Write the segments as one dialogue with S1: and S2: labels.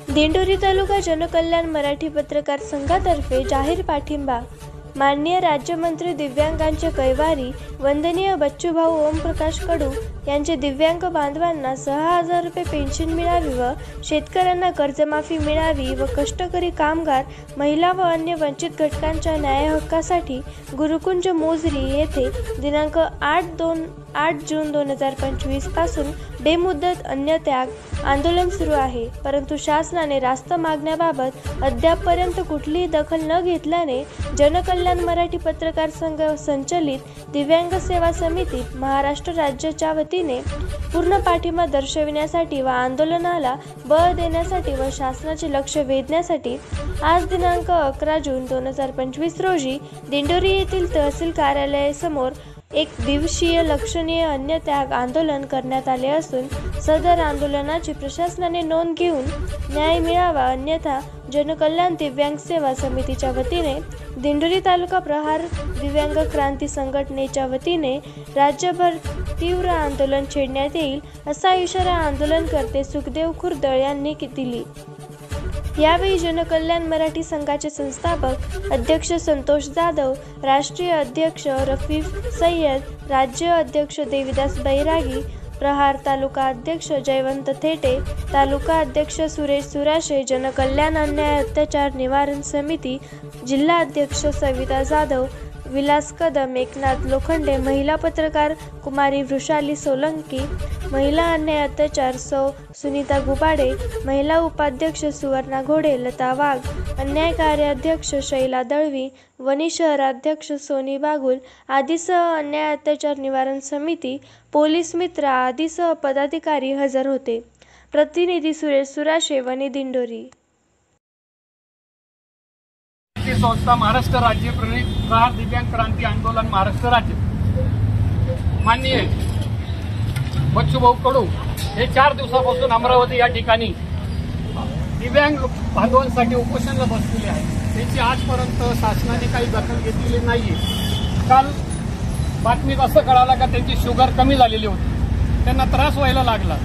S1: दिंडोरी तालुका जनकल्याण मराठी पत्रकार संघातर्फे जाहीर पाठिंबा। माननीय राज्यमंत्री दिव्यांगांचे कैवारी वंदनीय बच्चूभाऊ ओमप्रकाश कडू यांचे दिव्यांग बांधवांना 6,000 रुपये पेन्शन मिळावी व शेतकऱ्यांना कर्जमाफी मिळावी व कष्टकरी कामगार, महिला व अन्य वंचित घटकांच्या न्याय हक्कासाठी गुरुकुंज मोझरी येथे दिनांक 8 जून 2025 पासून बेमुदत अन्नत्याग आंदोलन सुरू आहे। परंतु शासनाने रास्त मागण्याबाबत अद्यापपर्यंत कुठलीही दखल न घेतल्याने जनकल्याण मराठी पत्रकार संघ संचलित दिव्यांग सेवा समितीत महाराष्ट्र राज्याच्या वतीने पूर्ण पाठिंबा दर्शविण्यासाठी व आंदोलनाला बळ देण्यासाठी व शासनाचे लक्ष वेधण्यासाठी आज दिनांक 11 जून 2025 रोजी दिंडोरी येथील तहसील कार्यालयासमोर एक दिवसीय लक्षणीय अन्नत्याग आंदोलन करण्यात आले असून सदर आंदोलनाची प्रशासनाने नोंद घेऊन न्याय मिळावा, अन्यथा जनकल्याण दिव्यांग सेवा समितीच्या वतीने दिंडोरी तालुका प्रहार दिव्यांग क्रांती संघटनेच्या वतीने राज्यभर तीव्र आंदोलन छेडण्यात येईल, असा इशारा आंदोलनकर्ते सुखदेव खुर्दळ यांनी दिली। यावेळी जनकल्याण मराठी संघाचे संस्थापक अध्यक्ष संतोष जाधव, राष्ट्रीय अध्यक्ष रफीफ सय्यद, राज्य अध्यक्ष देवीदास बैरागी, प्रहार तालुका अध्यक्ष जयवंत थेटे, तालुका अध्यक्ष सुरेश सुराशे, जनकल्याण अन्याय अत्याचार निवारण समिती जिल्हा अध्यक्ष सविता जाधव, विलास कदम, एकनाथ लोखंडे, महिला पत्रकार कुमारी वृषाली सोलंकी, महिला अन्याय अत्याचार सौ सुनीता गुबाडे, महिला उपाध्यक्ष सुवर्णा घोडे, लता वाघ, अन्याय कार्याध्यक्ष शैला दळवी, वनी शहराध्यक्ष सोनी बागुल आदीसह अन्याय अत्याचार निवारण समिती, पोलीस मित्र आदीसह पदाधिकारी हजर होते। प्रतिनिधी सुरेश सुराशे, वनी, दिंडोरी।
S2: संस्था महाराष्ट्र राज्य प्रणित प्रहार दिव्यांग क्रांती आंदोलन महाराष्ट्र राज्य माननीय बच्चूभाऊ कडू हे 4 दिवसापासून अमरावती या ठिकाणी दिव्यांग बांधवांसाठी उपोषणाला बसलेले आहे। त्याची आजपर्यंत शासनाने काही दखल घेतलेली नाहीये। काल बातमीत असं कळालं का त्यांची शुगर कमी झालेली होती, त्यांना त्रास व्हायला लागला,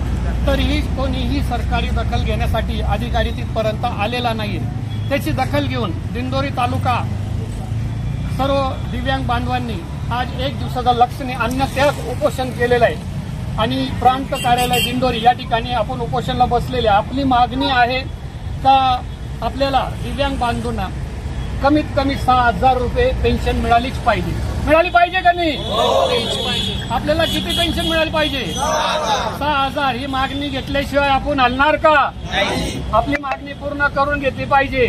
S2: तरीही कोणीही सरकारी दखल घेण्यासाठी अधिकारी तिथपर्यंत आलेला नाहीये। त्याची दखल घेऊन दिंडोरी तालुका सर्व दिव्यांग बांधवांनी आज 1 दिवसाचा लक्षणीय अन्नत्याग उपोषण केलेलं आहे आणि प्रांत कार्यालय दिंडोरी या ठिकाणी आपण उपोषणाला बसलेले। आपली मागणी आहे का आपल्याला दिव्यांग बांधवांना कमीत कमी 6,000 रुपये पेन्शन मिळालीच पाहिजे। मिळाली पाहिजे का नाही? आपल्याला किती पेन्शन मिळाली पाहिजे? 6,000। ही मागणी घेतल्याशिवाय आपण हलणार का? आपली मागणी पूर्ण करून घेतली पाहिजे,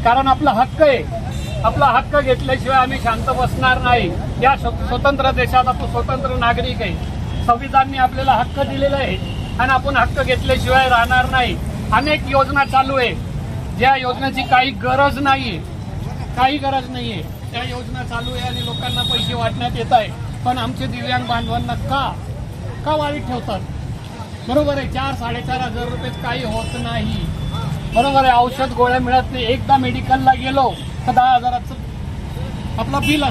S2: कारण आपला हक्क आहे। आपला हक्क घेतल्याशिवाय आम्ही शांत बसणार नाही। या स्वतंत्र देशात आपण स्वतंत्र नागरिक आहे। संविधानाने आपल्याला हक्क दिलेला आहे आणि आपण हक्क घेतल्याशिवाय राहणार नाही। अनेक योजना चालू आहे, ज्या योजनेची काही गरज नाहीये, त्या योजना चालू आहे आणि लोकांना पैसे वाटण्यात येत आहे, पण आमचे दिव्यांग बांधवांना का वाईट ठेवतात? बरोबर आहे, 4-4.5 रुपये काही होत नाही। बरोबर आहे, औषध गोळ्या मिळत नाही। एकदा मेडिकलला गेलो तर 10,000चं आपलं बिल